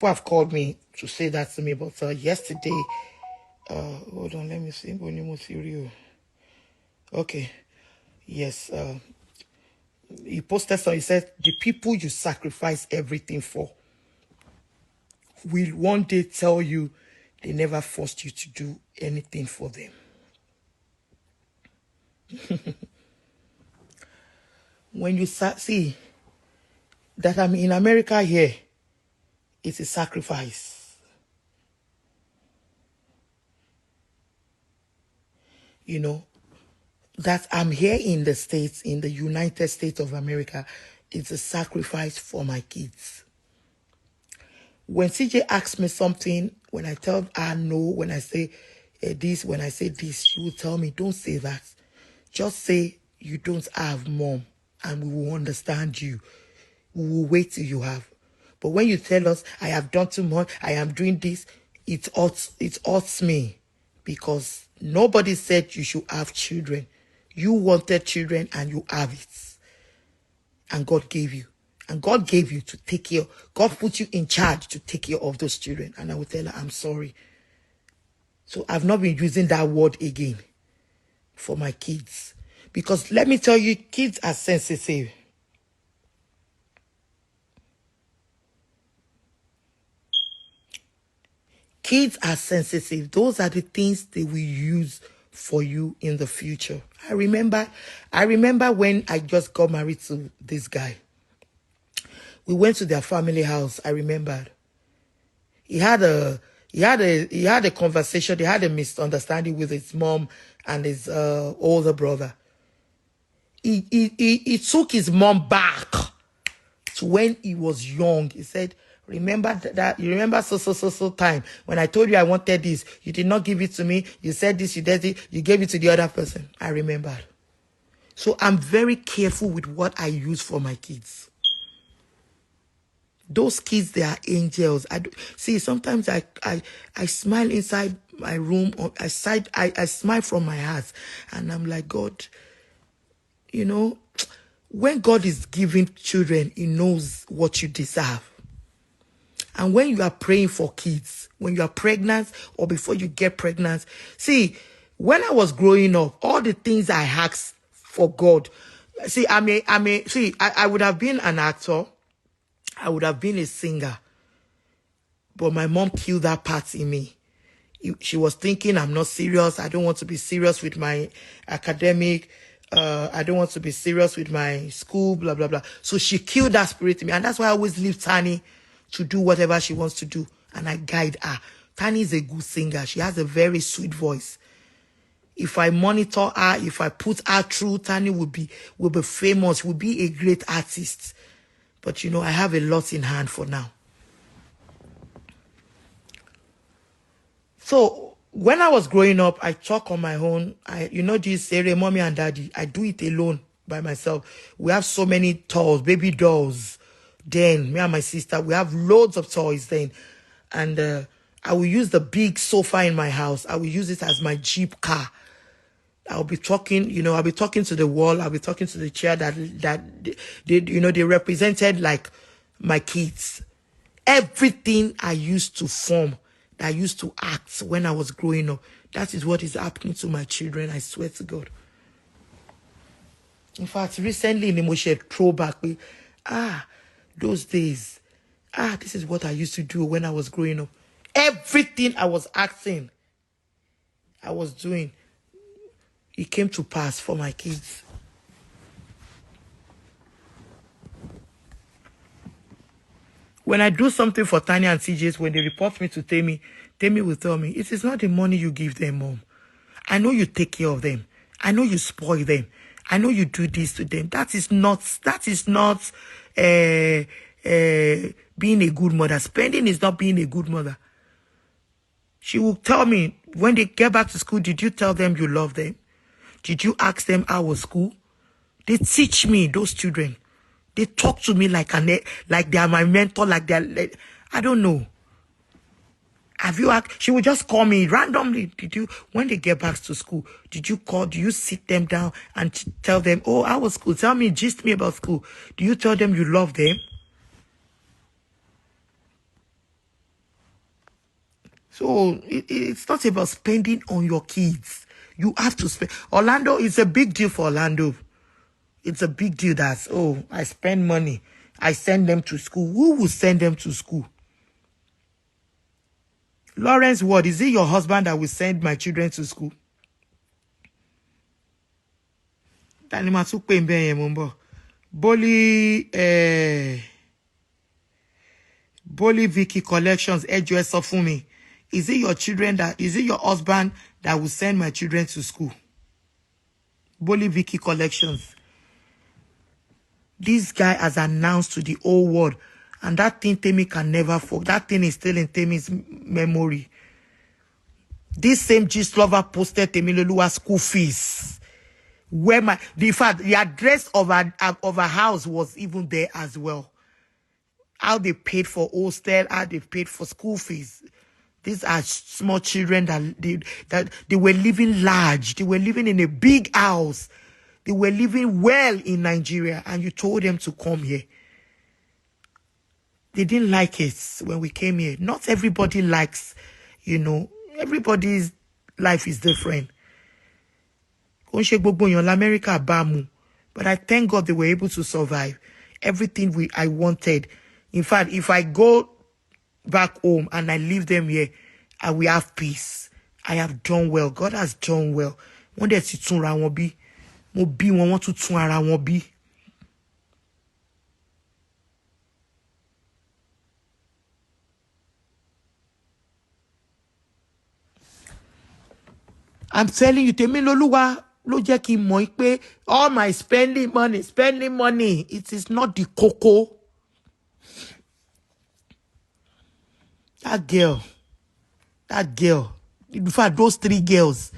People have called me to say that to me, but yesterday, hold on, let me see. Okay, yes, he posted something. He said, the people you sacrifice everything for will one day tell you they never forced you to do anything for them. When you see that I'm in America here, it's a sacrifice. You know, that I'm here in the States, in the United States of America, it's a sacrifice for my kids. When CJ asks me something, when I tell her no, when I say this, when I say this, she will tell me, don't say that. Just say you don't have mom and we will understand you. We will wait till you have. But when you tell us, I have done too much, I am doing this, it hurts me because nobody said you should have children. You wanted children and you have it. And God gave you. And God gave you to take care. God put you in charge to take care of those children. And I will tell her, I'm sorry. So I've not been using that word again for my kids. Because let me tell you, kids are sensitive. Kids are sensitive. Those are the things they will use for you in the future. I remember when I just got married to this guy. We went to their family house. I remembered. He had a conversation. They had a misunderstanding with his mom and his older brother. He took his mom back to when he was young. He said, remember that you remember so time when I told you I wanted this, you did not give it to me. You said this, you did it, you gave it to the other person. I remembered. So I'm very careful with what I use for my kids. Those kids, they are angels. See, sometimes I smile inside my room, or I smile from my heart, and I'm like, God, you know, when God is giving children, he knows what you deserve. And when you are praying for kids, when you are pregnant or before you get pregnant, see, when I was growing up, all the things I asked for God, see, I would have been an actor. I would have been a singer. But my mom killed that part in me. She was thinking, I'm not serious. I don't want to be serious with my academic. I don't want to be serious with my school, blah, blah, blah. So she killed that spirit in me. And that's why I always leave Tani to do whatever she wants to do. And I guide her. Tani is a good singer. She has a very sweet voice. If I monitor her, if I put her through, Tani will be famous, will be a great artist. But, you know, I have a lot in hand for now. So when I was growing up, I talk on my own. You know this area, mommy and daddy, I do it alone by myself. We have so many toys, baby dolls. Then me and my sister, we have loads of toys then. And I will use the big sofa in my house. I will use it as my Jeep car. I'll be talking, you know, I'll be talking to the wall. I'll be talking to the chair that they represented like my kids. Everything I used to form, that I used to act when I was growing up, that is what is happening to my children, I swear to God. In fact, recently in emotion throwback, those days, this is what I used to do when I was growing up. Everything I was acting, I was doing, it came to pass for my kids. When I do something for Tanya and CJ's, when they report me to Temi will tell me, it is not the money you give them, Mom. I know you take care of them. I know you spoil them. I know you do this to them. That is not being a good mother. Spending is not being a good mother. She will tell me, when they get back to school, did you tell them you love them? Did you ask them how was school? They teach me, those children. They talk to me like they are my mentor, I don't know. Have you asked? She will just call me randomly. When they get back to school, did you call? Do you sit them down and tell them, oh, how was school? Tell me, gist me about school. Do you tell them you love them? So it's not about spending on your kids. You have to spend. Orlando, it's a big deal for Orlando. It's a big deal that, oh, I spend money. I send them to school. Who will send them to school? Lawrence Ward, is it your husband that will send my children to school? Boli Vicky Collections, ẹ for me. Is it your husband that will send my children to school? Boli Vicky Collections. This guy has announced to the whole world, and that thing Temi can never forget. That thing is still in Temi's memory. This same Gist lover posted Temiloluwa's school fees. Where the address of her house was even there as well. How they paid for hostel, how they paid for school fees. These are small children that they were living large. They were living in a big house. They were living well in Nigeria, and you told them to come here. They didn't like it when we came here. Not everybody likes, everybody's life is different. But I thank God they were able to survive. Everything I wanted. In fact, if I go back home and I leave them here, I will have peace. I have done well. God has done well. One day to tun ra won bi, mo bi won want to tun ara won bi. I'm telling you, Temiloluwa ló jẹ́ kí n mọ̀ pé all my spending money, it is not the cocoa. That girl, in fact, those 3 girls,